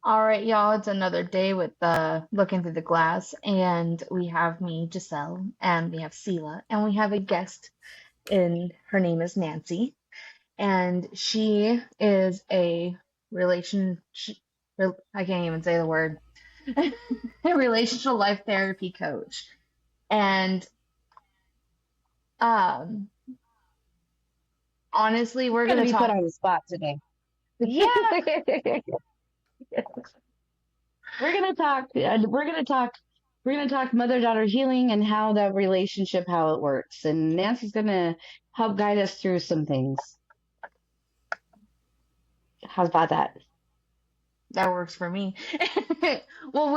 All right, y'all, it's another day with looking through the glass, and we have me, Giselle, and we have Sela, and we have a guest, and her name is Nancy, and she is a relation, I can't even say the word, a relational life therapy coach. And um, honestly, we're Going to gonna be put talk, on the spot today. yeah, We're going to talk. We're going to talk mother-daughter healing and how that relationship, how it works. And Nancy's going to help guide us through some things. How's about that? that works for me. Well,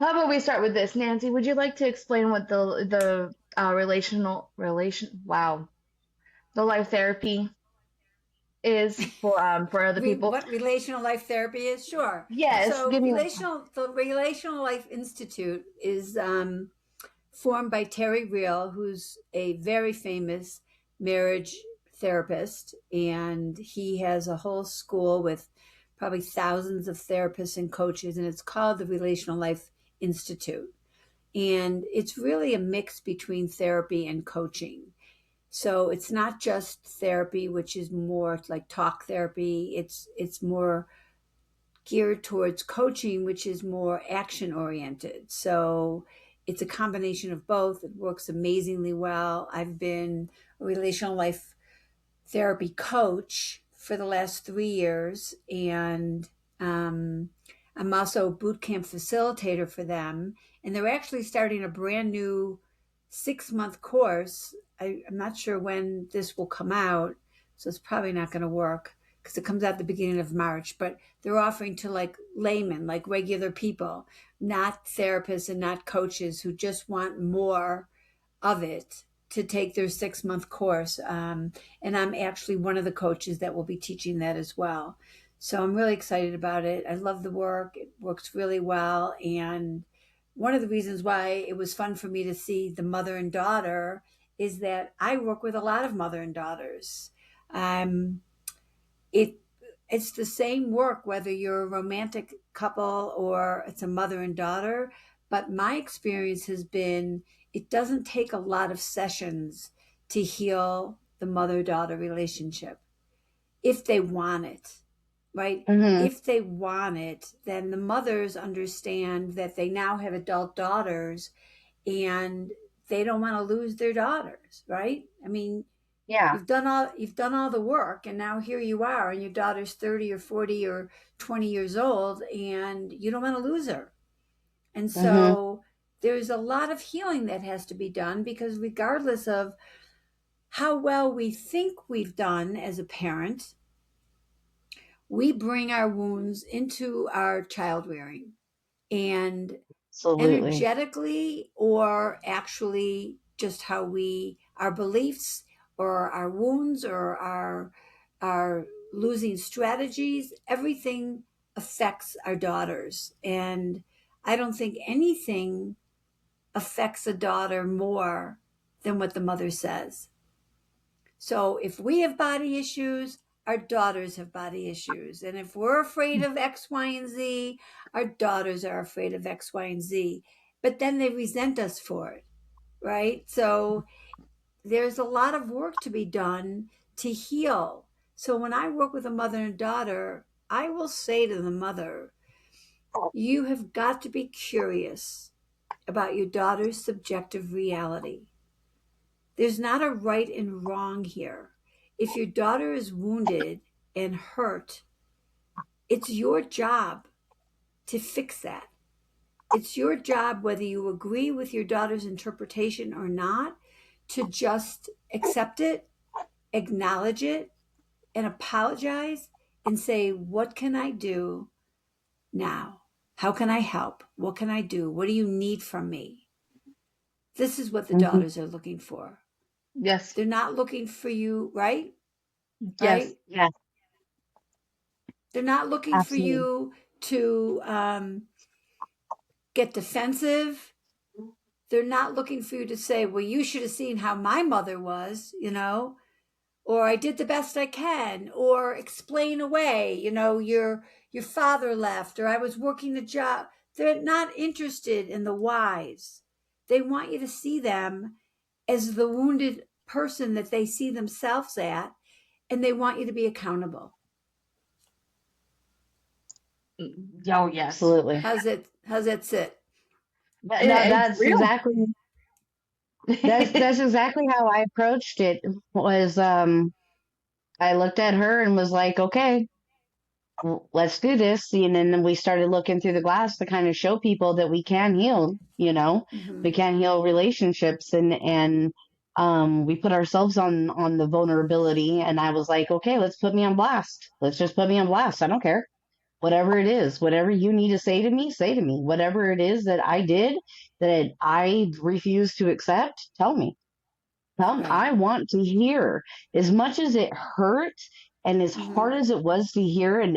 how about we start with this? Nancy, would you like to explain what the the life therapy is for other people? What relational life therapy is? Sure. Yes, So give me the Relational Life Institute is formed by Terry Real, who's a very famous marriage therapist, and he has a whole school with probably thousands of therapists and coaches, and it's called the Relational Life Institute. And it's really a mix between therapy and coaching. So it's not just therapy, which is more like talk therapy. It's more geared towards coaching, which is more action oriented. So it's a combination of both. It works amazingly well. I've been a relational life therapy coach for the last 3 years, and I'm also a boot camp facilitator for them. And they're actually starting a brand new 6 month course. I'm not sure when this will come out, so it's probably not going to work because it comes out the beginning of March. But they're offering to like laymen, like regular people, not therapists and not coaches who just want more of it to take their 6 month course. And I'm actually one of the coaches that will be teaching that as well. So I'm really excited about it. I love the work. It works really well. And one of the reasons why it was fun for me to see the mother and daughter is that I work with a lot of mother and daughters. Um, it it's the same work whether you're a romantic couple or it's a mother and daughter, but my experience has been it doesn't take a lot of sessions to heal the mother daughter relationship if they want it, right? Hmm. If they want it, then the mothers understand that they now have adult daughters and they don't want to lose their daughters, right? I mean, Yeah. you've done all the work, and now here you are, and your daughter's 30 or 40 or 20 years old, and you don't want to lose her. And Hmm. so there's a lot of healing that has to be done because regardless of how well we think we've done as a parent, we bring our wounds into our child rearing. And Absolutely. energetically or actually just how we our beliefs or our wounds or our losing strategies, everything affects our daughters. And I don't think anything affects a daughter more than what the mother says. So if we have body issues, our daughters have body issues. And if we're afraid of X, Y, and Z, our daughters are afraid of X, Y, and Z. But then they resent us for it, right? So there's a lot of work to be done to heal. So when I work with a mother and daughter, I will say to the mother, you have got to be curious about your daughter's subjective reality. There's not a right and wrong here. If your daughter is wounded and hurt, it's your job to fix that. It's your job, whether you agree with your daughter's interpretation or not, to just accept it, acknowledge it, and apologize and say, what can I do now? How can I help? What can I do? What do you need from me? This is what the Hmm. daughters are looking for. yes, They're not looking for you, right? yes, Right? Yeah. They're not looking for Absolutely. you to get defensive. They're not looking for you to say, well, you should have seen how my mother was, you know. or I did the best I can, or explain away, your father left, or I was working a job. They're not interested in the whys. They want you to see them as the wounded person that they see themselves at, and they want you to be accountable. Oh, yes. Absolutely. How's that sit? It's That's real. exactly that's exactly how I approached it. Was I looked at her and was like, okay, let's do this. And then we started looking through the glass to kind of show people that we can heal, Mm-hmm. we can heal relationships, and we put ourselves on the vulnerability. And I was like, okay, let's put me on blast. Let's just put me on blast. I don't care. Whatever it is, whatever you need to say to me, say to me. Whatever it is that I did that I refuse to accept, tell me. Right. I want to hear as much as it hurt and as Mm-hmm. hard as it was to hear, and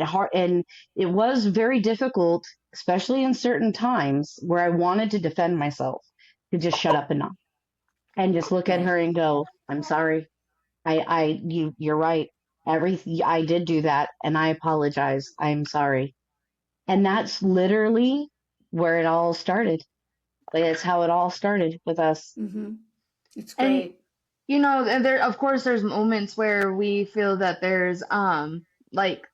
it was very difficult, especially in certain times where I wanted to defend myself, to just shut up and just look at Right. her and go, I'm sorry. You're right. I did do that and I apologize. I'm sorry. And that's literally where it all started. Like, that's how it all started with us. Mm-hmm. It's And great. and there, of course, there's moments where we feel that there's like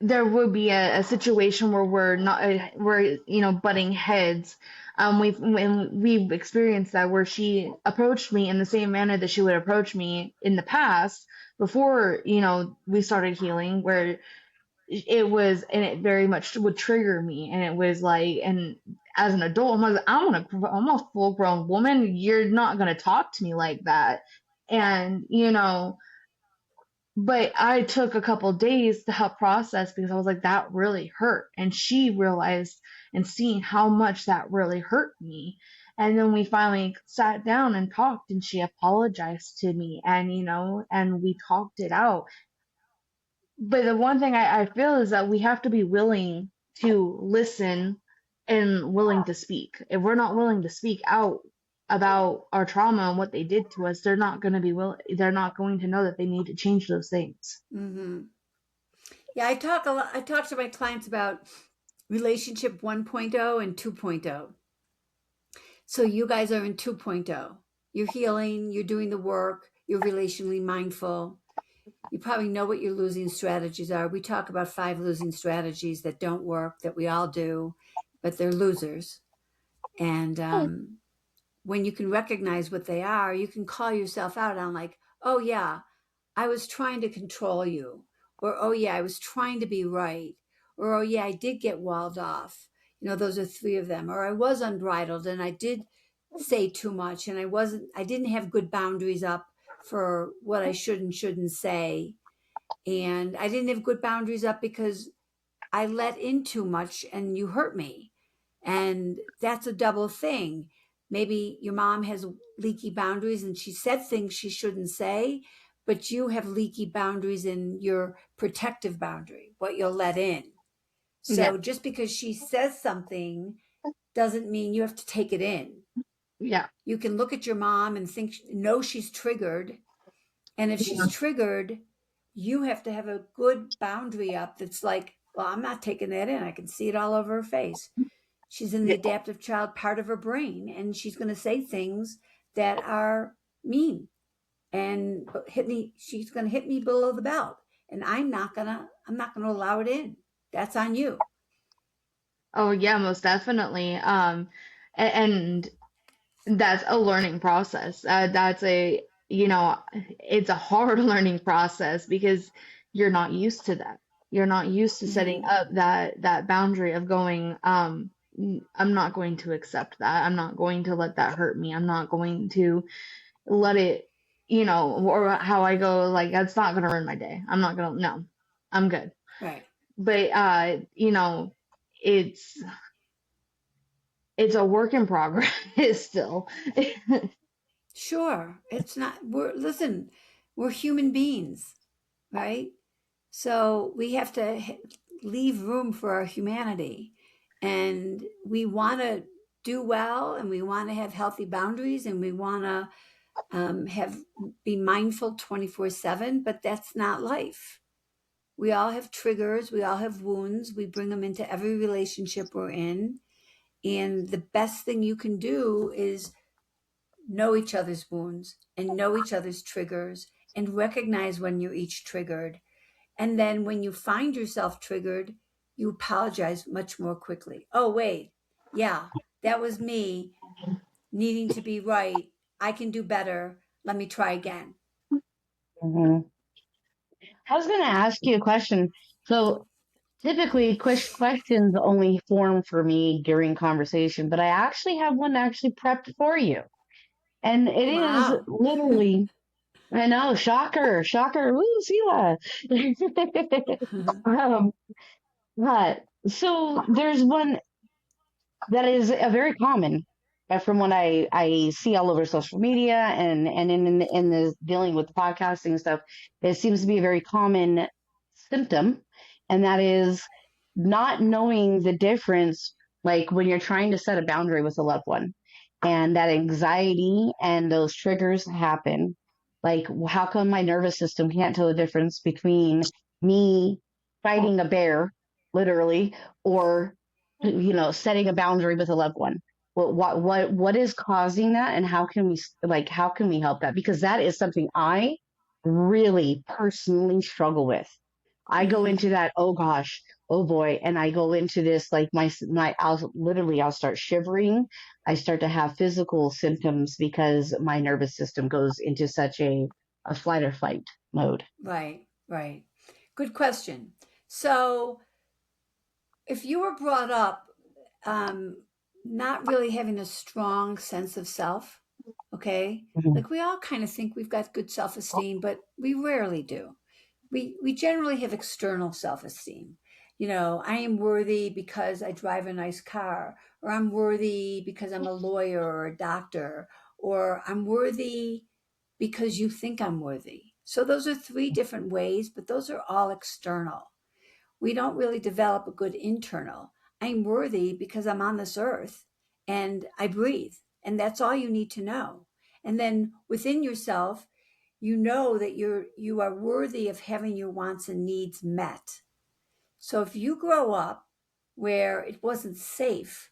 there would be a situation where we're butting heads. We've experienced that, where she approached me in the same manner that she would approach me in the past before we started healing, where and it very much would trigger me, and it was like, and as an adult, I'm a full grown woman. You're not gonna talk to me like that. And but I took a couple days to help process, because I was like, that really hurt. And she realized and seeing how much that really hurt me. And then we finally sat down and talked, and she apologized to me, and and we talked it out. But the one thing I feel is that we have to be willing to listen and willing to speak. If we're not willing to speak out about our trauma and what they did to us, they're not going to be they're not going to know that they need to change those things. Mm-hmm. Yeah, I talk to my clients about relationship 1.0 and 2.0. So you guys are in 2.0. You're healing, you're doing the work, you're relationally mindful. You probably know what your losing strategies are. We talk about 5 losing strategies that don't work, that we all do, but they're losers. And when you can recognize what they are, you can call yourself out on, like, oh, yeah, I was trying to control you. Or, oh, yeah, I was trying to be right. Or, oh, yeah, I did get walled off. Those are 3 of them. Or I was unbridled and I did say too much, and I didn't have good boundaries up for what I should and shouldn't say. And I didn't have good boundaries up because I let in too much and you hurt me. And that's a double thing. Maybe your mom has leaky boundaries and she said things she shouldn't say, but you have leaky boundaries in your protective boundary, what you'll let in. Yeah, So just because she says something doesn't mean you have to take it in. yeah, You can look at your mom and know she's triggered. And if she's yeah, triggered, you have to have a good boundary up that's like, well, I'm not taking that in. I can see it all over her face. She's in the yeah. adaptive child part of her brain, and she's going to say things that are mean and she's going to hit me below the belt. And I'm not going to allow it in. That's on you. Oh yeah, most definitely. And that's a learning process. That's a, it's a hard learning process, because you're not used to that. You're not used to setting Mm-hmm. up that boundary of going, I'm not going to accept that. I'm not going to let that hurt me. I'm not going to let it, or how I go, like, that's not gonna ruin my day. I'm not gonna, no, I'm good. Right. But it's it's a work in progress still. Sure. It's not, listen, we're human beings, right? So we have to leave room for our humanity. And we want to do well, and we want to have healthy boundaries, and we want to have be mindful 24/7, but that's not life. We all have triggers, we all have wounds, we bring them into every relationship we're in. And the best thing you can do is know each other's wounds and know each other's triggers and recognize when you're each triggered. And then when you find yourself triggered, you apologize much more quickly. Oh, wait, yeah, that was me needing to be right. I can do better. Let me try again. Hmm. I was going to ask you a question. So typically, questions only form for me during conversation, but I actually have one actually prepped for you. And it is Wow. literally, I know, shocker, shocker, woo, Sheila. um, but so there's one that is a very common from what I see all over social media and in the dealing with podcasting and stuff. It seems to be a very common symptom, and that is not knowing the difference, like when you're trying to set a boundary with a loved one, and that anxiety and those triggers happen. Like, how come my nervous system can't tell the difference between me fighting a bear, literally, or setting a boundary with a loved one? What is causing that, and how can we help that? Because that is something I really personally struggle with. I go Mm-hmm. into that, oh gosh, oh boy, and I go into this like I'll start shivering. I start to have physical symptoms because my nervous system goes into such a flight or fight mode. Right, right. Good question. So, if you were brought up um, not really having a strong sense of self, okay, Mhm. like we all kind of think we've got good self esteem, but we rarely do. We generally have external self esteem. You know, I am worthy because I drive a nice car, or I'm worthy because I'm a lawyer or a doctor, or I'm worthy because you think I'm worthy. So those are three different ways, but those are all external. We don't really develop a good internal. I'm worthy because I'm on this earth and I breathe. And that's all you need to know. And then within yourself, you know that you are worthy of having your wants and needs met. So if you grow up where it wasn't safe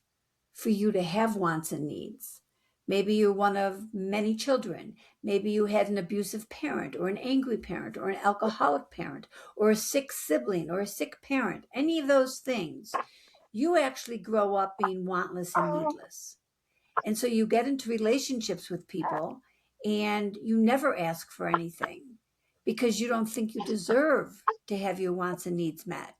for you to have wants and needs, maybe you're one of many children, maybe you had an abusive parent or an angry parent or an alcoholic parent or a sick sibling or a sick parent, any of those things, you actually grow up being wantless and needless. And so you get into relationships with people and you never ask for anything because you don't think you deserve to have your wants and needs met.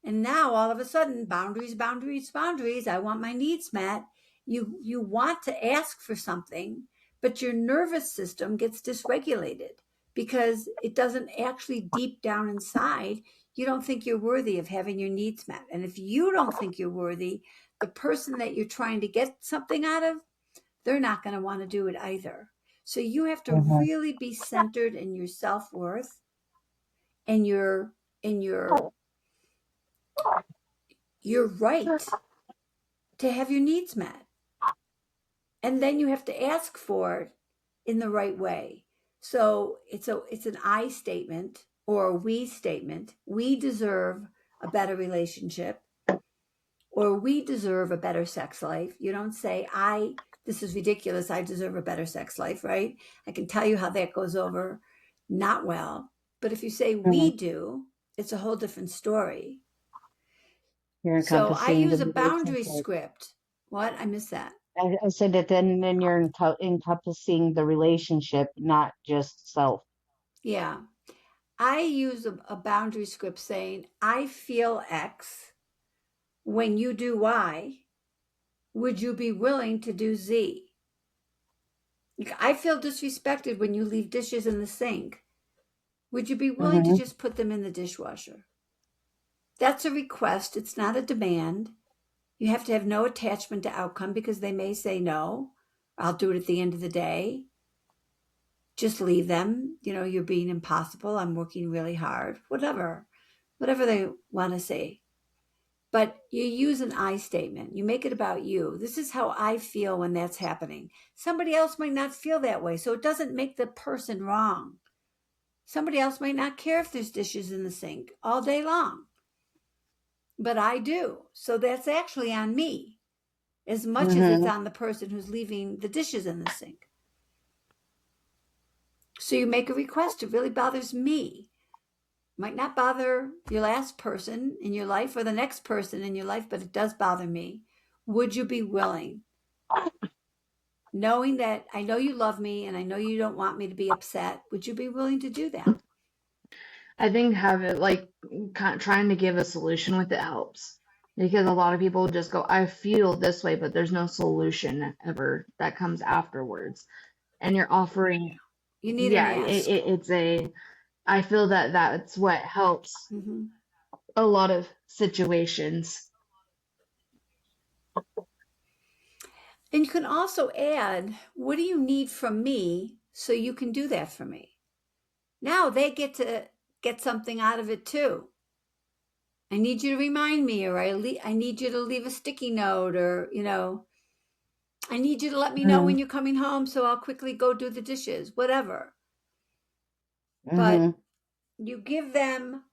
And now all of a sudden, boundaries, boundaries, boundaries. I want my needs met. You want to ask for something, but your nervous system gets dysregulated because it doesn't actually deep down inside, you don't think you're worthy of having your needs met. And if you don't think you're worthy, the person that you're trying to get something out of, they're not going to want to do it either. So you have to Mhm. really be centered in your self-worth and your right to have your needs met. And then you have to ask for it in the right way. So it's an I statement or a we statement. We deserve a better relationship or we deserve a better sex life. You don't say this is ridiculous, I deserve a better sex life, right? I can tell you how that goes over not well. But if you say Mhm. we do, it's a whole different story. You're So I encompassing the use a boundary relationship. script. What? I missed that. I said that then you're encompassing the relationship, not just self. Yeah. I use a boundary script saying, I feel X. When you do Y, would you be willing to do Z? I feel disrespected when you leave dishes in the sink. Would you be willing to Hmm. just put them in the dishwasher? That's a request. It's not a demand. You have to have no attachment to outcome because they may say no. I'll do it at the end of the day. Just leave them. You know, you're being impossible. I'm working really hard. Whatever they want to say. But you use an I statement. You make it about you. This is how I feel when that's happening. Somebody else might not feel that way, so it doesn't make the person wrong. Somebody else might not care if there's dishes in the sink all day long, but I do. So that's actually on me as much as it's Mm-hmm. on the person who's leaving the dishes in the sink. So you make a request. It really bothers me. Might not bother your last person in your life or the next person in your life, but it does bother me. Would you be willing, knowing that I know you love me and I know you don't want me to be upset, would you be willing to do that? I think have it like trying to give a solution with it helps because a lot of people just go, I feel this way, but there's no solution ever that comes afterwards. And you're offering, You need an yeah, ask. it's a, I feel that that's what helps Mm-hmm. a lot of situations. And you can also add, what do you need from me so you can do that for me? Now they get to get something out of it too. I need you to remind me, or I need you to leave a sticky note, or, I need you to let me know Mm-hmm. when you're coming home so I'll quickly go do the dishes, whatever. But Mm-hmm. you give them,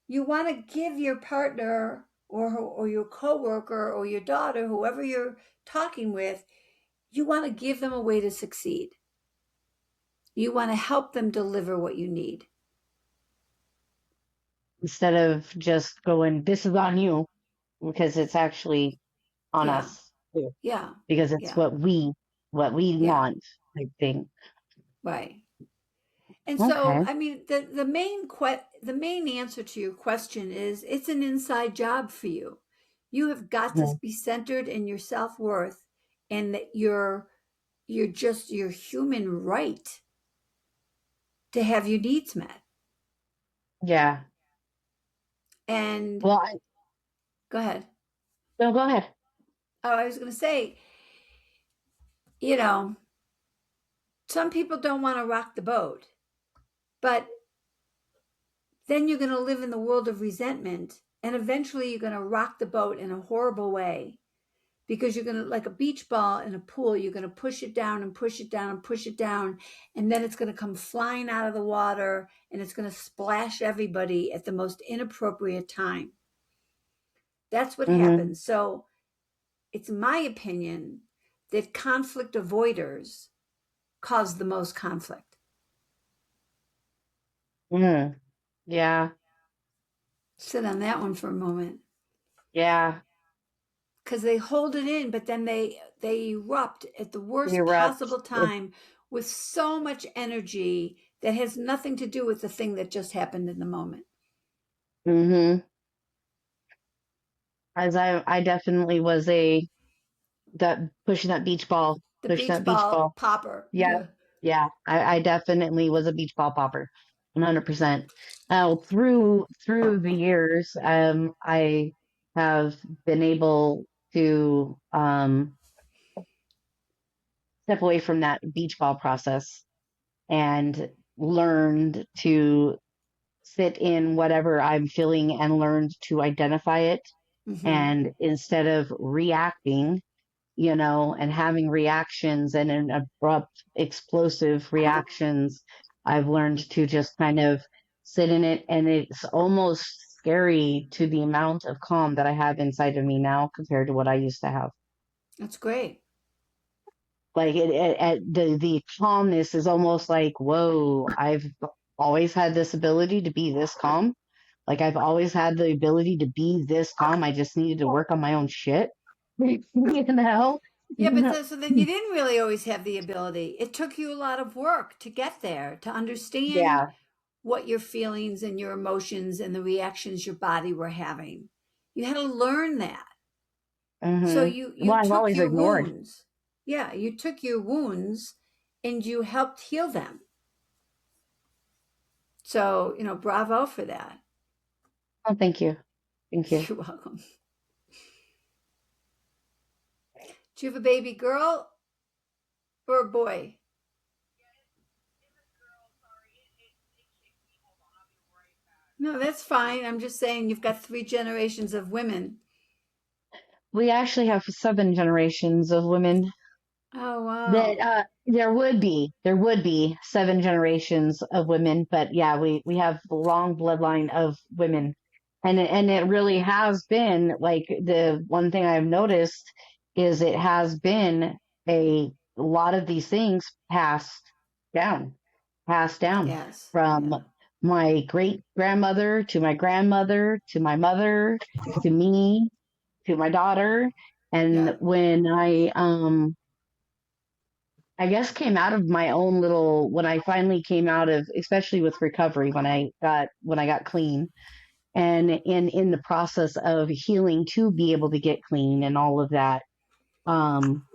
you want to give your partner or your coworker or your daughter, whoever you're talking with, you want to give them a way to succeed. You want to help them deliver what you need. Instead of just going, this is on you, because it's actually on Yeah, us too, yeah, because it's yeah, what we yeah, want type thing. right. And so, Okay. I mean, the main answer to your question is it's an inside job for you. You have got to Mhm. be centered in your self worth, and that you're just your human right to have your needs met. Yeah. And Well, go ahead. no, go ahead. Oh, I was going to say, you know, some people don't want to rock the boat, but then you're going to live in the world of resentment, and eventually you're going to rock the boat in a horrible way because you're going to, like a beach ball in a pool, you're going to push it down and push it down and push it down, and then it's going to come flying out of the water and it's going to splash everybody at the most inappropriate time. That's what Mm-hmm. happens. So it's my opinion that conflict avoiders cause the most conflict. Mm. Yeah. Sit on that one for a moment. Yeah. Because they hold it in, but then they erupt at the worst Erupt. possible time with so much energy that has nothing to do with the thing that just happened in the moment. Mm-hmm. As I definitely was that pushing that beach ball, The push beach that beach ball ball. popper. Yeah. Yeah. I definitely was a beach ball popper, 100%. Now through the years, I have been able to step away from that beach ball process and learned to sit in whatever I'm feeling and learned to identify it. Mm-hmm. And instead of reacting, and having reactions and an abrupt, explosive reactions, I've learned to just kind of sit in it. And it's almost scary to the amount of calm that I have inside of me now compared to what I used to have. That's great. Like the calmness is almost like, whoa, I've always had this ability to be this calm. Like I've always had the ability to be this calm. I just needed to work on my own shit. you know? Yeah, but so then you didn't really always have the ability. It took you a lot of work to get there, to understand Yeah. what your feelings and your emotions and the reactions your body were having. You had to learn that. So Hmm. you Well, I've took always your ignored. wounds. Yeah, you took your wounds and you helped heal them. So, bravo for that. Oh, thank you. Thank you. You're welcome. Do you have a baby girl or a boy? No, that's fine. I'm just saying you've got 3 generations of women. We actually have 7 generations of women Oh, that wow. there would be 7 generations of women, but yeah, we have a long bloodline of women, and it really has been like the one thing I've noticed is it has been a lot of these things down passed down Yes. from Yeah. my great grandmother to my grandmother to my mother to me to my daughter. Yeah. And when I guess came out of my own little when I finally came out of especially with recovery when I got clean and in the process of healing to be able to get clean and all of that, um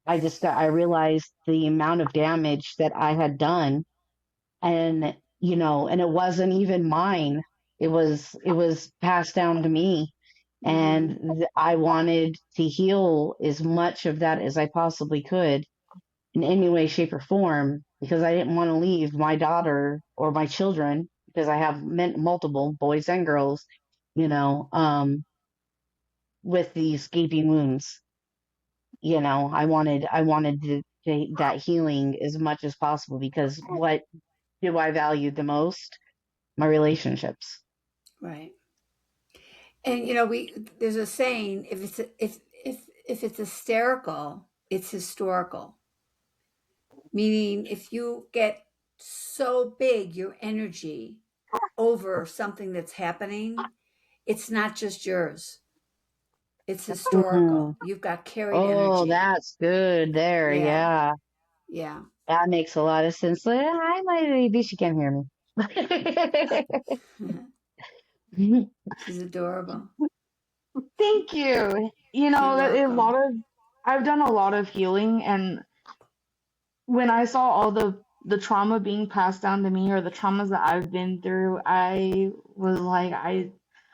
I realized the amount of damage that I had done, and and it wasn't even mine. It was passed down to me, and Mm-hmm. I wanted to heal as much of that as I possibly could in any way, shape, or form, because I didn't want to leave my daughter or my children, because I have multiple boys and girls, you know, with these gaping wounds. I wanted that healing as much as possible, because what do I value the most? My relationships. Right. And we there's a saying, if it's hysterical, it's historical. Meaning if you get so big your energy over something that's happening, it's not just yours. It's Mm. historical. You've got carried Oh, energy. that's good there. Yeah. Yeah, Yeah. that makes a lot of sense. Hi, my baby. She can't hear me. She's adorable. Thank you. You're That a lot welcome. of I've done a lot of healing, and when I saw all the trauma being passed down to me or the traumas that I've been through, I was like,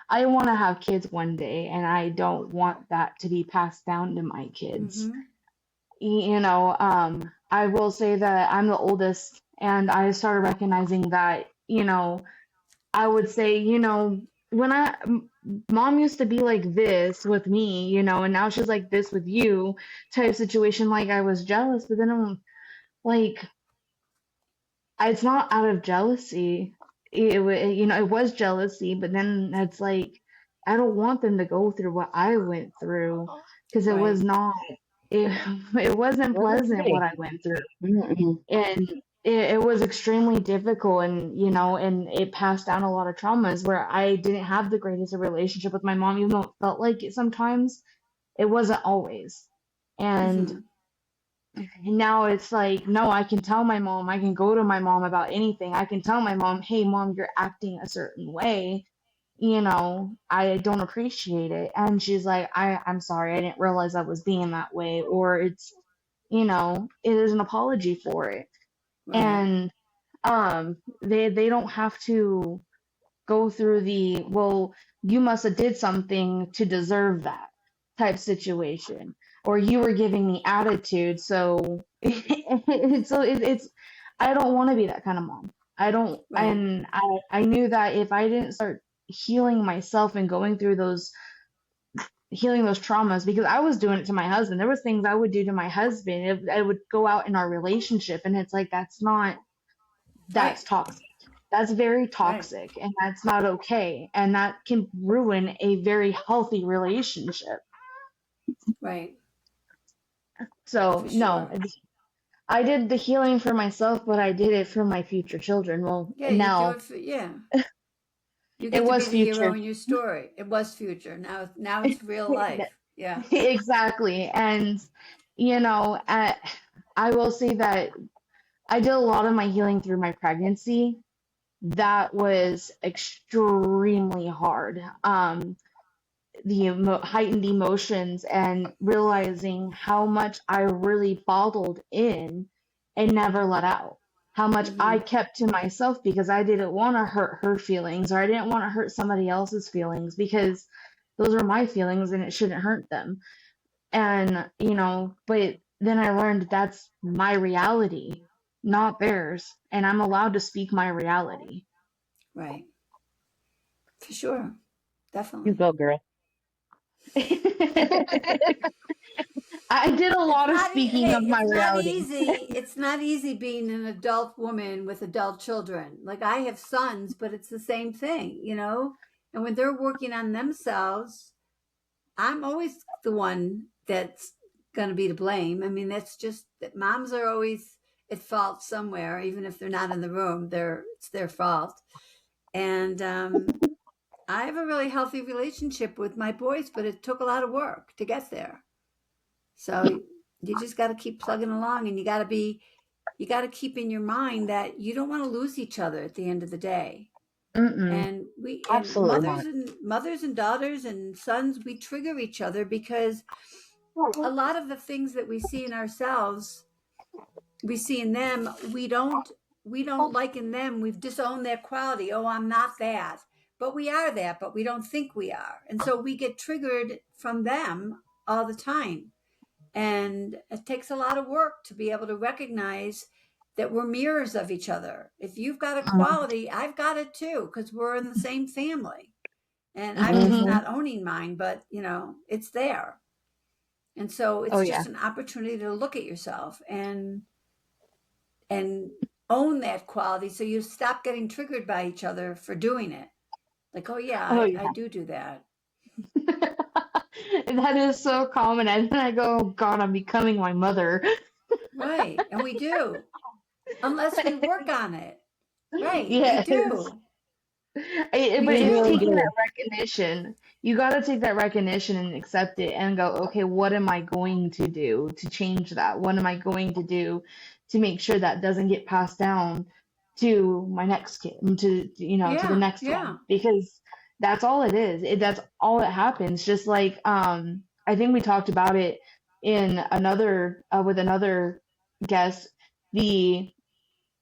I want to have kids one day, and I don't want that to be passed down to my kids. Mm-hmm. I will say that I'm the oldest, and I started recognizing that, I would say, when mom used to be like this with me, and now she's like this with you, type situation. Like I was jealous, but then I'm like, it's not out of jealousy. It was jealousy, but then it's like, I don't want them to go through what I went through, because it was Right. not, it, it wasn't Wasn't pleasant what pretty. I went through. Mm-mm. And it was extremely difficult, and it passed down a lot of traumas where I didn't have the greatest of relationship with my mom, even though it felt like it sometimes. It wasn't always. And Mm-hmm. now it's like, no, I can tell my mom, I can go to my mom about anything. I can tell my mom, hey, mom, you're acting a certain way. I don't appreciate it. And she's like, I'm sorry, I didn't realize I was being that way. Or it is an apology for it. Right. And they don't have to go through the, well, you must have did something to deserve that type situation, or you were giving me attitude, so it's I don't want to be that kind of mom. I don't. Right. And I knew that if I didn't start healing myself and going through those healing those traumas, because I was doing it to my husband. There was things I would do to my husband. I would go out in our relationship, and it's like, Right. that's toxic. That's very Right. toxic, and that's not okay. And that can ruin a very healthy relationship. Right. So, For no, sure. I did the healing for myself, but I did it for my future children. Well, Yeah, you do now it for, yeah. You it get to be was the hero future. in your story. It was future. Now it's real life. Yeah. Exactly. And, you know, I, I will say that I did a lot of my healing through my pregnancy. That was extremely hard. The heightened emotions and realizing how much I really bottled in and never let out. How much I Mm-hmm. kept to myself because I didn't want to hurt her feelings, or I didn't want to hurt somebody else's feelings, because those are my feelings and it shouldn't hurt them. And, but then I learned that's my reality, not theirs. And I'm allowed to speak my reality. Right. For sure. You Definitely. go, girl. I did a It's lot of not speaking of hey, my it's not reality. easy. It's not easy being an adult woman with adult children. Like I have sons, but it's the same thing, you know? And when they're working on themselves, I'm always the one that's going to be to blame. I mean, that's just that moms are always at fault somewhere, even if they're not in the room, it's their fault. And I have a really healthy relationship with my boys, but it took a lot of work to get there. So you just got to keep plugging along, and you got to keep in your mind that you don't want to lose each other at the end of the day. Mm-mm. And we and Absolutely not. mothers and daughters and sons, we trigger each other because a lot of the things that we see in ourselves, we see in them, we don't like in them. We've disowned their quality. Oh, I'm not that. But we are that, but we don't think we are. And so we get triggered from them all the time. And it takes a lot of work to be able to recognize that we're mirrors of each other. If you've got a quality, I've got it too, because we're in the same family. And I'm just Hmm. not owning mine, but it's there. And so Oh it's yeah. just an opportunity to look at yourself and own that quality so you stop getting triggered by each other for doing it. Like, oh yeah, Oh I yeah. do that. That is so common. And then I go, oh God, I'm becoming my mother. Right. And we do. Unless we work on it. Right. We Yes. do. It, We but We it's really do. taking that do. recognition. You got to take that recognition and accept it and go, okay, what am I going to do to change that? What am I going to do to make sure that doesn't get passed down to my next kid, to the Yeah. next Yeah. one? Because that's all it is. That's all that happens. Just like I think we talked about it in another with another guest. The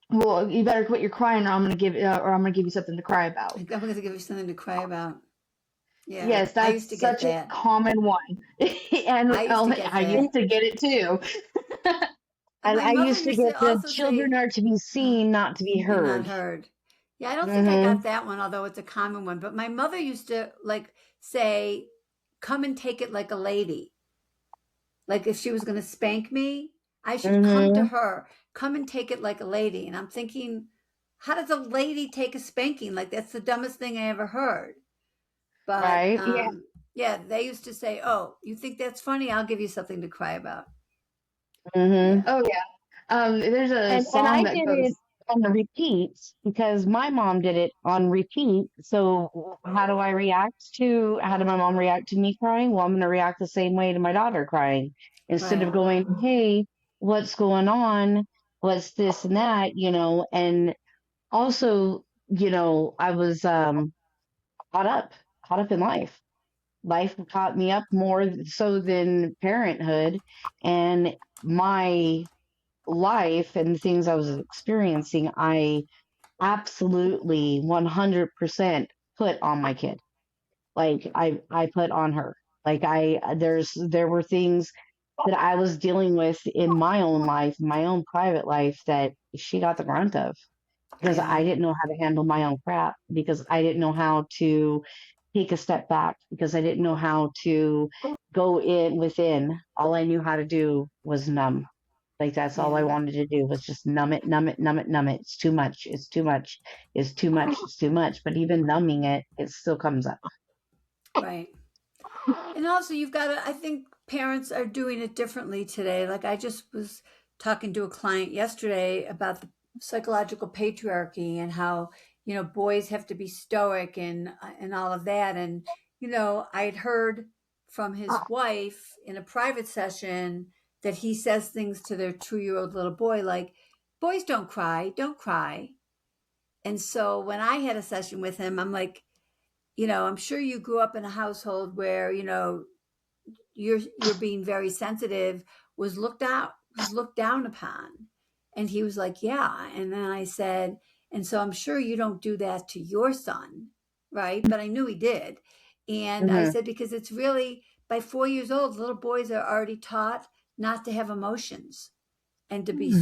well, you better quit your crying, or I'm gonna give you something to cry about. I'm going to give you something to cry about. Yeah. Yes, I used to that's get such a that. common one. And I used to get I used that. to get it too. And And my I mother used to used get to the also children say, are to be oh, seen, not to be you're not heard. heard. Yeah, I don't think I Hmm. got that one, although it's a common one. But my mother used to like say, come and take it like a lady. Like if she was going to spank me, I should come to Hmm. her, come and take it like a lady. And I'm thinking, how does a lady take a spanking? Like that's the dumbest thing I ever heard. But Right? yeah, they used to say, "Oh, you think that's funny? I'll give you something to cry about." Hmm. Yeah, Oh yeah. There's a And song I that did it goes, on the repeats because my mom did it on repeat. So how did my mom react to me crying? Well, I'm going to react the same way to my daughter crying. Instead of right. going, hey, what's going on? What's this and that, and also, I was caught up, caught up in life. Life caught me up more so than parenthood, and my life and the things I was experiencing, I absolutely 100% put on my kid. Like I put on her. Like there were things that I was dealing with in my own life, my own private life, that she got the brunt of because Yeah, I didn't know how to handle my own crap, because I didn't know how to take a step back, because I didn't know how to go in within. All I knew how to do was numb. Like that's all I yeah, wanted to do was just numb it, numb it, numb it, numb it. It's too much. It's too much. It's too much. It's too much. But even numbing it, it still comes up. right. And also, you've got to, I think parents are doing it differently today. Like, I just was talking to a client yesterday about the psychological patriarchy and how, boys have to be stoic and all of that. And, I had heard from his wife in a private session that he says things to their 2-year-old little boy like, boys don't cry, don't cry. And so when I had a session with him, I'm like, I'm sure you grew up in a household where, you're being very sensitive was looked down upon. And he was like, yeah. And then I said, and so I'm sure you don't do that to your son, right? But I knew he did. And I Hmm. said, because it's really by 4 years old, little boys are already taught not to have emotions and to be,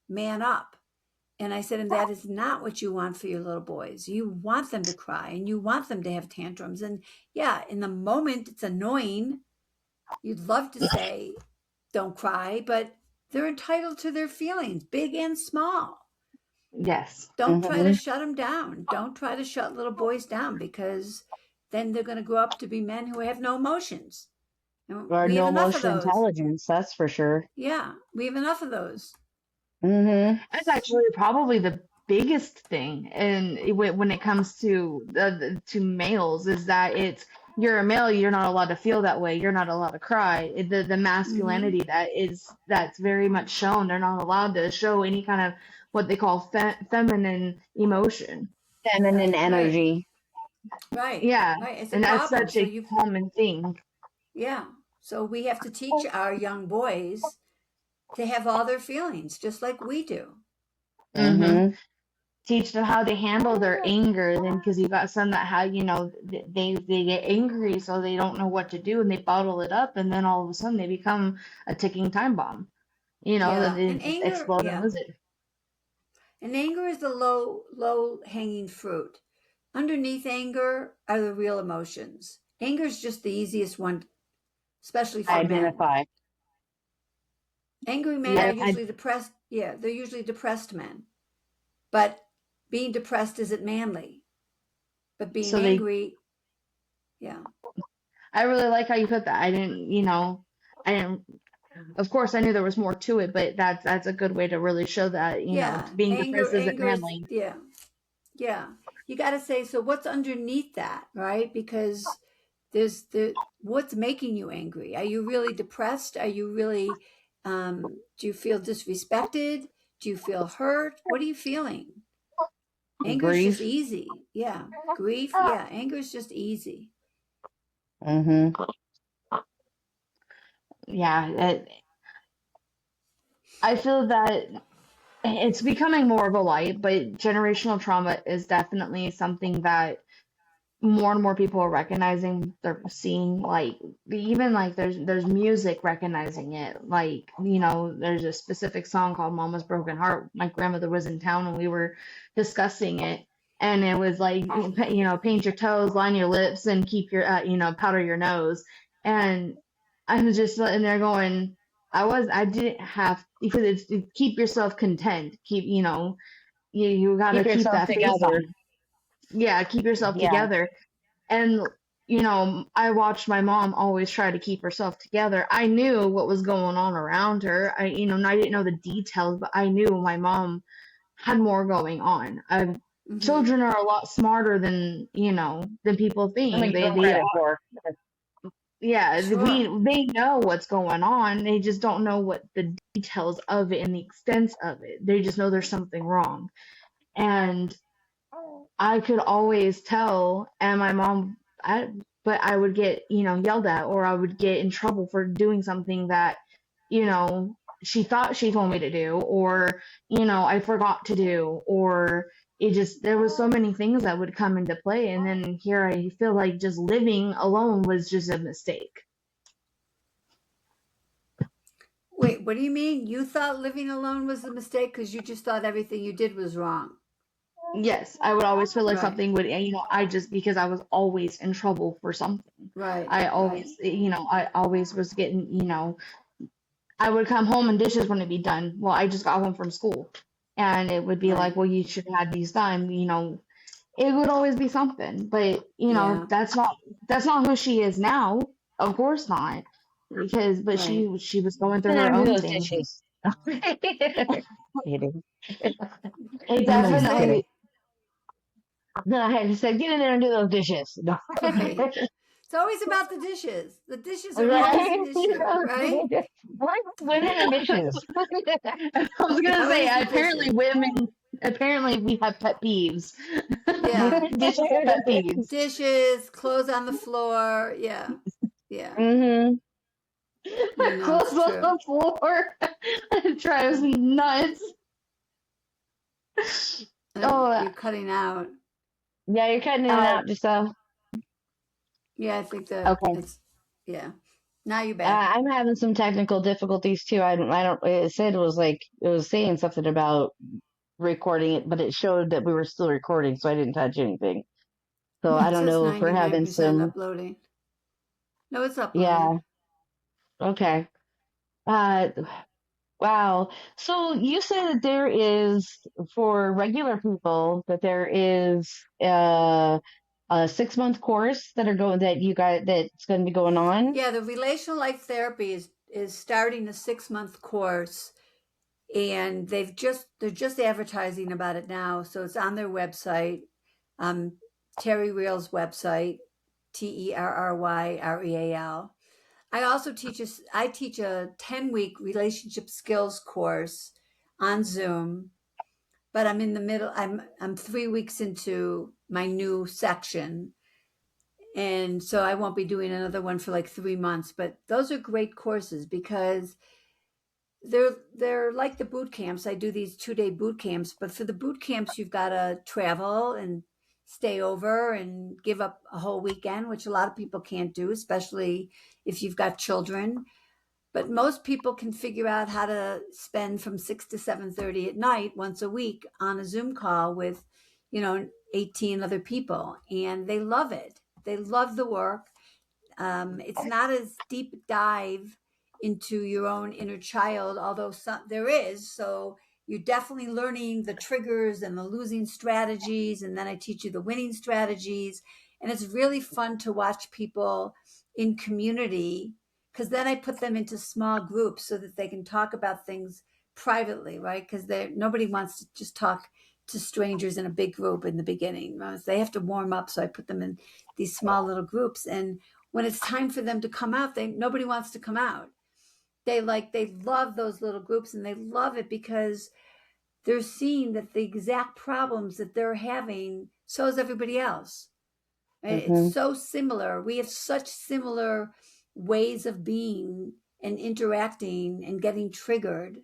man up. And I said, and that is not what you want for your little boys. You want them to cry and you want them to have tantrums. And yeah, in the moment, it's annoying. You'd love to say, don't cry, but they're entitled to their feelings, big and small. Yes. Don't try to Mhm. shut them down. Don't try to shut little boys down, because then they're going to grow up to be men who have no emotions. And Or we have no enough of emotional those. intelligence, that's for sure. Yeah, we have enough of those. Mhm. That's actually probably the biggest thing, and when it comes to to males, is that it's you're a male, you're not allowed to feel that way, you're not allowed to cry. The Mm-hmm. masculinity that's very much shown, they're not allowed to show any kind of what they call feminine emotion. Feminine Right, energy. right, Yeah, right. It's a and that's problem. such So a you, common thing. yeah. So we have to teach our young boys to have all their feelings, just like we do. Hmm. Mhm. Teach them how to handle their anger, then because you got some that have, they get angry, so they don't know what to do and they bottle it up, and then all of a sudden they become a ticking time bomb. Then Yeah, they and just anger, explode and yeah, lose it. and anger is the low hanging fruit. Underneath anger are the real emotions. Anger is just the easiest one, especially for men. Identify. Angry men are Yeah, usually depressed. Yeah, they're usually depressed men. But being depressed isn't manly. But being so they angry, yeah, I really like how you put that. I didn't of course I knew there was more to it, but that's a good way to really show that, yeah, being anger, depressed isn't anger is, manly. yeah, yeah. You got to say, so what's underneath that, right? Because what's making you angry? Are you really depressed? Are you really, do you feel disrespected? Do you feel hurt? What are you feeling? Anger is just Grief. easy. Yeah. Grief. Yeah. Anger is just easy. Mhm. Yeah, I feel that it's becoming more of a light, but generational trauma is definitely something that more and more people are recognizing. They're seeing, like, even like there's music recognizing it. Like, there's a specific song called Mama's Broken Heart. My grandmother was in town and we were discussing it, and it was like, paint your toes, line your lips, and keep your powder your nose. And I'm just sitting there going, I didn't have, because keep yourself content, keep, you got to Keep keep yourself that face together. on. Yeah, keep yourself Yeah. together. And, I watched my mom always try to keep herself together. I knew what was going on around her. And I didn't know the details, but I knew my mom had more going on. Mm-hmm. Children are a lot smarter than people Let me think. give They them they credit are. for. Yeah, Sure. they know what's going on. They just don't know what the details of it and the extent of it. They just know there's something wrong. And I could always tell, and my mom, but I would get, yelled at, or I would get in trouble for doing something that, she thought she told me to do, or, I forgot to do, or there was so many things that would come into play. And then here I feel like just living alone was just a mistake. Wait, what do you mean? You thought living alone was a mistake because you just thought everything you did was wrong. Yes, I would always feel like Right. something would, I just, because I was always in trouble for something. Right. I Right. always, I always was getting, I would come home and dishes wouldn't be done. Well, I just got home from school. And it would be like, Right. well, you should have had these done. It would always be something. But, Yeah. that's not who she is now. Of course not. But Right. she was going through Get her in there and do own those thing. dishes. Kidding. It What'd you I'm just say? kidding. definitely, No, I just said, get in there and do those dishes. No. Right. It's always about the dishes. The dishes are always Right? an issue, right? Why women and dishes? I was gonna say, Always the dishes. apparently we have pet peeves. Yeah. Dishes are pet peeves. Dishes, clothes on the floor. Yeah. Yeah. Hmm. I know it's Clothes on true. the floor. It drives me nuts. Oh, You're cutting out. Yeah, you're cutting in and uh, out just so. Yeah, I think Okay. yeah. Now you're back. I'm having some technical difficulties too. I don't, it said it was like, it was saying something about recording it, but it showed that we were still recording, so I didn't touch anything. So I It don't says know if we're having 99% some, uploading. No, it's uploading. yeah, okay. Uh, wow. So you said that there is, for regular people, that there is a 6 month course that are going that you got that's going to be going on. Yeah, the relational life therapy is starting a 6 month course, and they're just advertising about it now, so it's on their website, um, Terry Real's website, TerryReal. I teach a 10-week relationship skills course on Zoom, but I'm in the middle. I'm 3 weeks into my new section, and so I won't be doing another one for like 3 months. But those are great courses because they're like the boot camps. I do these 2-day boot camps, but for the boot camps, you've got to travel and stay over and give up a whole weekend, which a lot of people can't do, especially if you've got children. But most people can figure out how to spend from 6 to 7:30 at night once a week on a Zoom call with, 18 other people, and they love it. They love the work. It's not as deep dive into your own inner child, although there is. So you're definitely learning the triggers and the losing strategies, and then I teach you the winning strategies, and it's really fun to watch people in community because then I put them into small groups so that they can talk about things privately, right? Because nobody wants to just talk to strangers in a big group in the beginning. They have to warm up, so I put them in these small little groups, and when it's time for them to come out, nobody wants to come out. They love those little groups, and they love it because they're seeing that the exact problems that they're having, so is everybody else. It's Hmm. so similar. We have such similar ways of being and interacting and getting triggered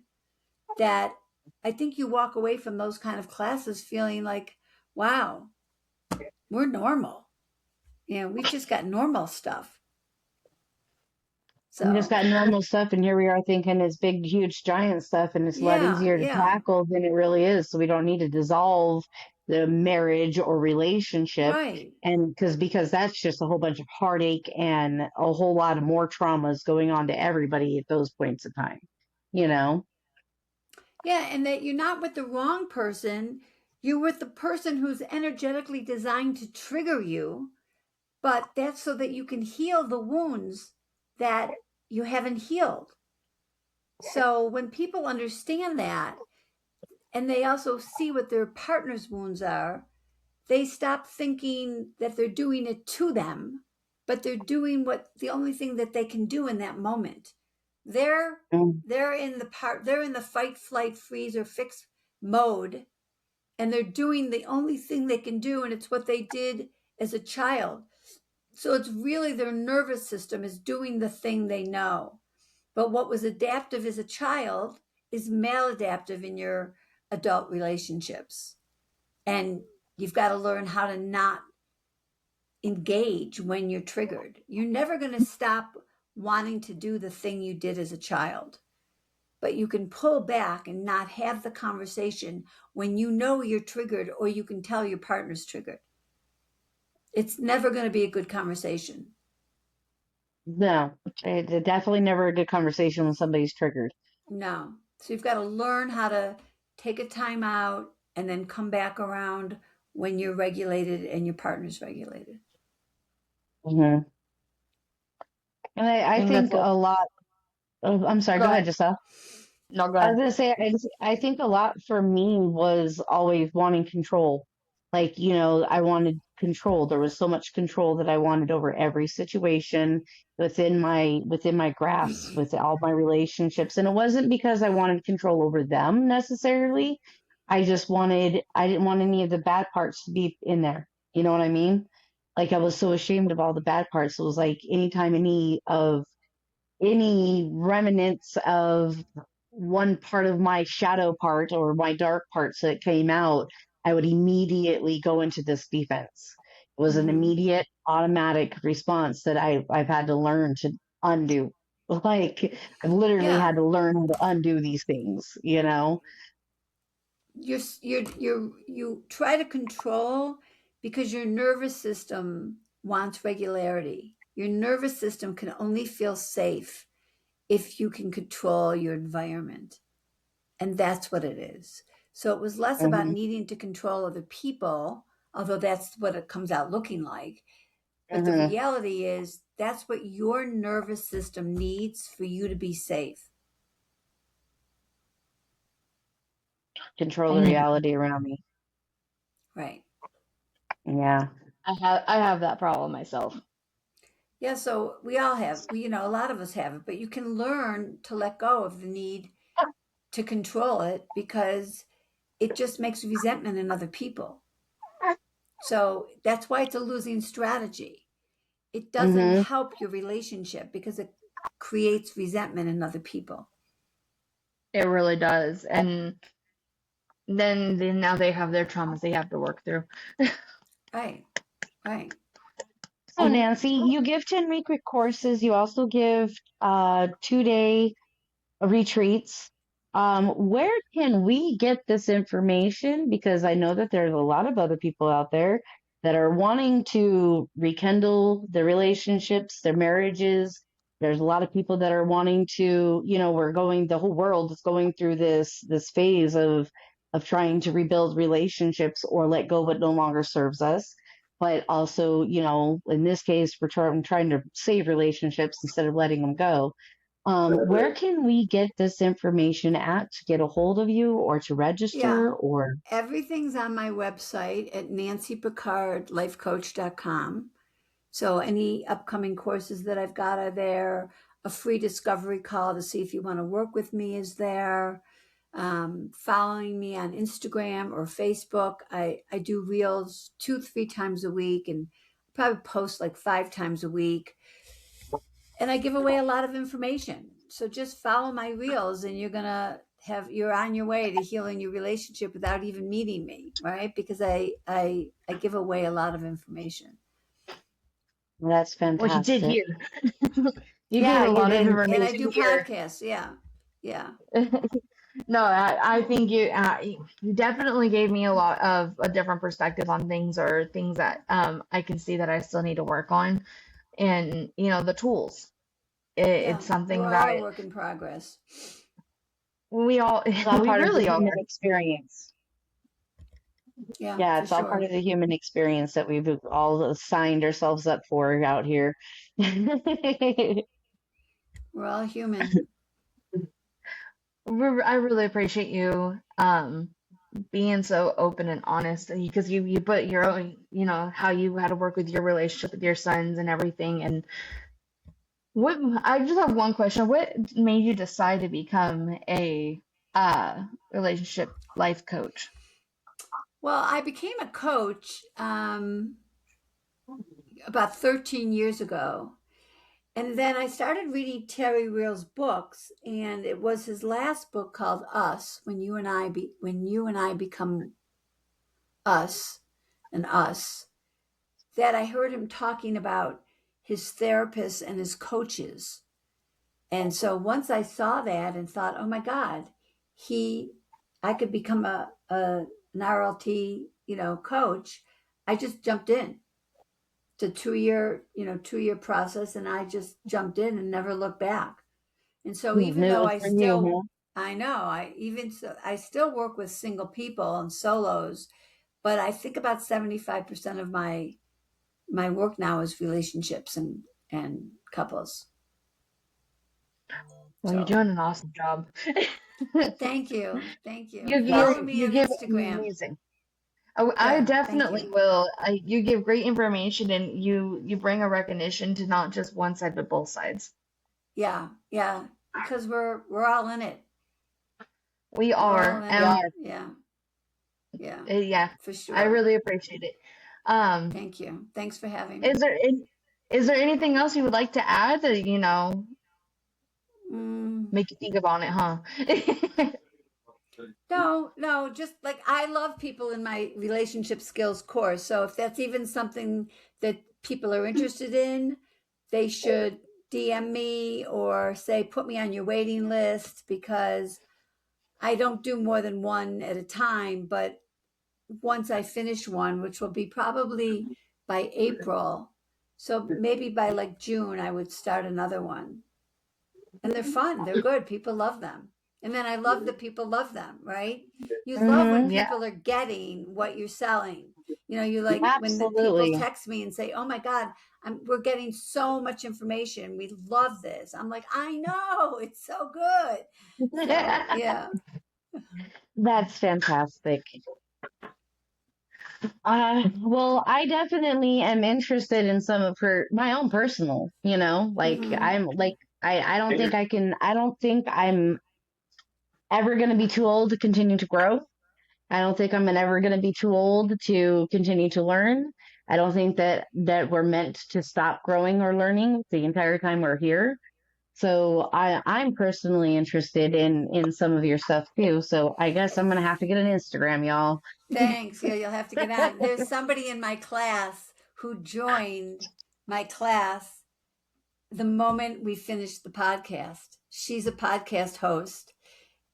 that I think you walk away from those kind of classes feeling like, wow, we're normal. We've just got normal stuff. We just So got normal stuff, and here we are thinking it's big, huge, giant stuff, and it's a lot yeah, easier to yeah, tackle than it really is. So we don't need to dissolve the marriage or relationship, right. and because that's just a whole bunch of heartache and a whole lot of more traumas going on to everybody at those points of time. You know. Yeah, and that you're not with the wrong person. You're with the person who's energetically designed to trigger you, but that's so that you can heal the wounds that you haven't healed. So when people understand that and they also see what their partner's wounds are, they stop thinking that they're doing it to them, but they're doing what the only thing that they can do in that moment. They're Mm. they're in the fight, flight, freeze, or fix mode, and they're doing the only thing they can do, and it's what they did as a child. So it's really their nervous system is doing the thing they know. But what was adaptive as a child is maladaptive in your adult relationships. And you've got to learn how to not engage when you're triggered. You're never going to stop wanting to do the thing you did as a child, but you can pull back and not have the conversation when you know you're triggered or you can tell your partner's triggered. It's never going to be a good conversation. No, it's definitely never a good conversation when somebody's triggered. No. So you've got to learn how to take a time out and then come back around when you're regulated and your partner's regulated. Hmm. And I I think that's think all. a lot. Oh, I'm sorry. Go Go ahead, ahead. Giselle. No, go I was ahead. gonna say, I think a lot for me was always wanting control. Like, I wanted control. There was so much control that I wanted over every situation within my grasp, with all my relationships. And it wasn't because I wanted control over them necessarily. I didn't want any of the bad parts to be in there. You know what I mean? Like I was so ashamed of all the bad parts. It was like anytime any remnants of one part of my shadow part or my dark parts that came out, I would immediately go into this defense. It was an Mm-hmm. immediate automatic response that I've had to learn to undo. Like I've literally Yeah. had to learn how to undo these things. you try to control because your nervous system wants regularity. Your nervous system can only feel safe if you can control your environment. And that's what it is. So it was less about Hmm. needing to control other people, although that's what it comes out looking like. But the Hmm. reality is that's what your nervous system needs for you to be safe. Control the Mm, reality around me. Right. Yeah. I have that problem myself. Yeah, so we all have, a lot of us have it, but you can learn to let go of the need to control it because it just makes resentment in other people. So that's why it's a losing strategy. It doesn't Hmm. help your relationship because it creates resentment in other people. It really does. And then now they have their traumas they have to work through. Right, right. So Nancy, you give 10-week courses. You also give 2-day retreats. Where can we get this information? Because I know that there's a lot of other people out there that are wanting to rekindle their relationships, their marriages. There's a lot of people that are wanting to, the whole world is going through this phase of trying to rebuild relationships or let go what no longer serves us. But also, in this case, trying to save relationships instead of letting them go. Where can we get this information at to get a hold of you or to Yeah, register or? everything's on my website at nancypickardlifecoach.com. So any upcoming courses that I've got are there. A free discovery call to see if you want to work with me is there. Following me on Instagram or Facebook. I do reels 2, 3 times a week and probably post like 5 times a week. And I give away a lot of information. So just follow my reels and you're on your way to healing your relationship without even meeting me, right? Because I give away a lot of information. That's Well, you did fantastic. here. You gave Yeah, a you lot of did. And I information do here. podcasts. Yeah. Yeah. No, I think you definitely gave me a lot of a different perspective on things or things that I can see that I still need to work on, and the tools. Yeah. It's We're something all that a work in progress. we all It's all we part of the really human are. experience. Yeah, Yeah, for it's all part sure. of the human experience that we've all signed ourselves up for out here. We're all human. I really appreciate you being so open and honest because you put your own how you had to work with your relationship with your sons and everything. And what I just have one question: what made you decide to become a relationship life coach? Well, I became a coach about 13 years ago. And then I started reading Terry Real's books, and it was his last book called Us, when you and I become us and us, that I heard him talking about his therapists and his coaches. And so once I saw that and thought, oh my God, he, I could become an RLT, coach. I just jumped in. It's a 2-year process, and I just jumped in and never looked back. And so even It though was for you, huh? I know, I still work with single people and solos, but I think about 75% of my work now is relationships and couples. Well, you're So doing an awesome job. thank you. Thank you. You Yes. Follow give me you on give Instagram. amazing. Oh, I Good. Thank definitely you. will. You give great information, and you bring a recognition to not just one side but both sides. Yeah. Yeah. Because we're all in it. We We're all are, in We it. and are. Yeah. Yeah. yeah, For I sure. really appreciate it. Um, Thank you. Thanks for having is me. there is there anything else you would like to add that Mm, make you think about it, huh? no, no, just like I love people in my relationship skills course. So if that's even something that people are interested in, they should DM me or say, put me on your waiting list because I don't do more than one at a time, but once I finish one, which will be probably by April, so maybe by like June, I would start another one. And they're fun, they're good, people love them. And then I love that people love them, right? You love when Mm-hmm. Yeah. people are getting what you're selling. You know, you like when the people Absolutely. text me and say, "Oh my God, we're getting so much information. We love this." I'm like, "I know, it's so good." So yeah. That's fantastic. Well, I definitely am interested in some of my own personal, like Mm-hmm. I'm like, I don't think I'm ever going to be too old to continue to grow. I don't think I'm ever going to be too old to continue to learn. I don't think that we're meant to stop growing or learning the entire time we're here. So I'm personally interested in some of your stuff too. So I guess I'm gonna have to get an Instagram, y'all. Thanks. Yeah, you'll have to get on. There's somebody in my class who joined my class the moment we finished the podcast. She's a podcast host,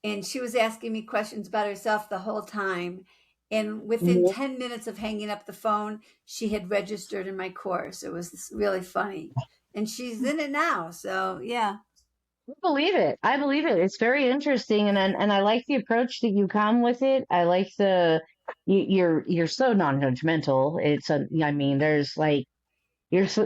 and she was asking me questions about herself the whole time. And within Mhm. 10 minutes of hanging up the phone, she had registered in my course. It was really funny. And she's in it now. So, yeah. I believe it. I believe it. It's very interesting, and I like the approach that you come with it. I like you're so non-judgmental. I mean, there's like it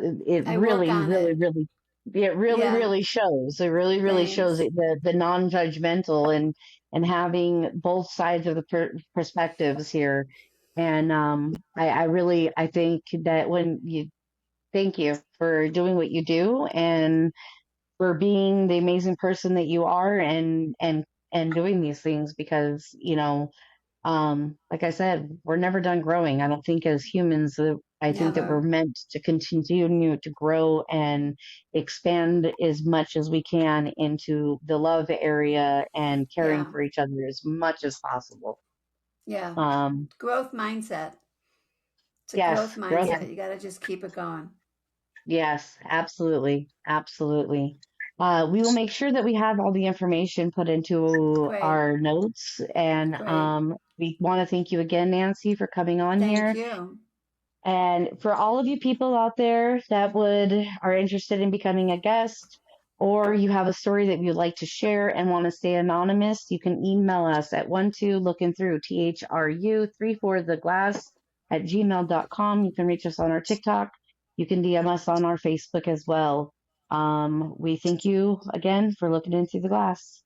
I work really, on really, it. really, it really, Yeah. really shows. It really, really shows Thanks. it, the non-judgmental and having both sides of the perspectives here. And I think that when you thank you for doing what you do and for being the amazing person that you are and doing these things because like I said, we're never done growing. I don't think as humans, I think that we're Never. meant to continue to grow and expand as much as we can into the love area and caring Yeah. for each other as much as possible. Yeah. Um, Growth mindset. It's a growth yes, growth. mindset. You got to just keep it going. Yes, absolutely. Absolutely. We will make sure that we have all the information put into Great. our notes. And Great. we want to thank you again, Nancy, for coming on Thank here. you. And for all of you people out there that are interested in becoming a guest, or you have a story that you'd like to share and want to stay anonymous, you can email us at 12looking through THRU 34 the glass at gmail.com. You can reach us on our TikTok. You can DM us on our Facebook as well. We thank you again for looking into the glass.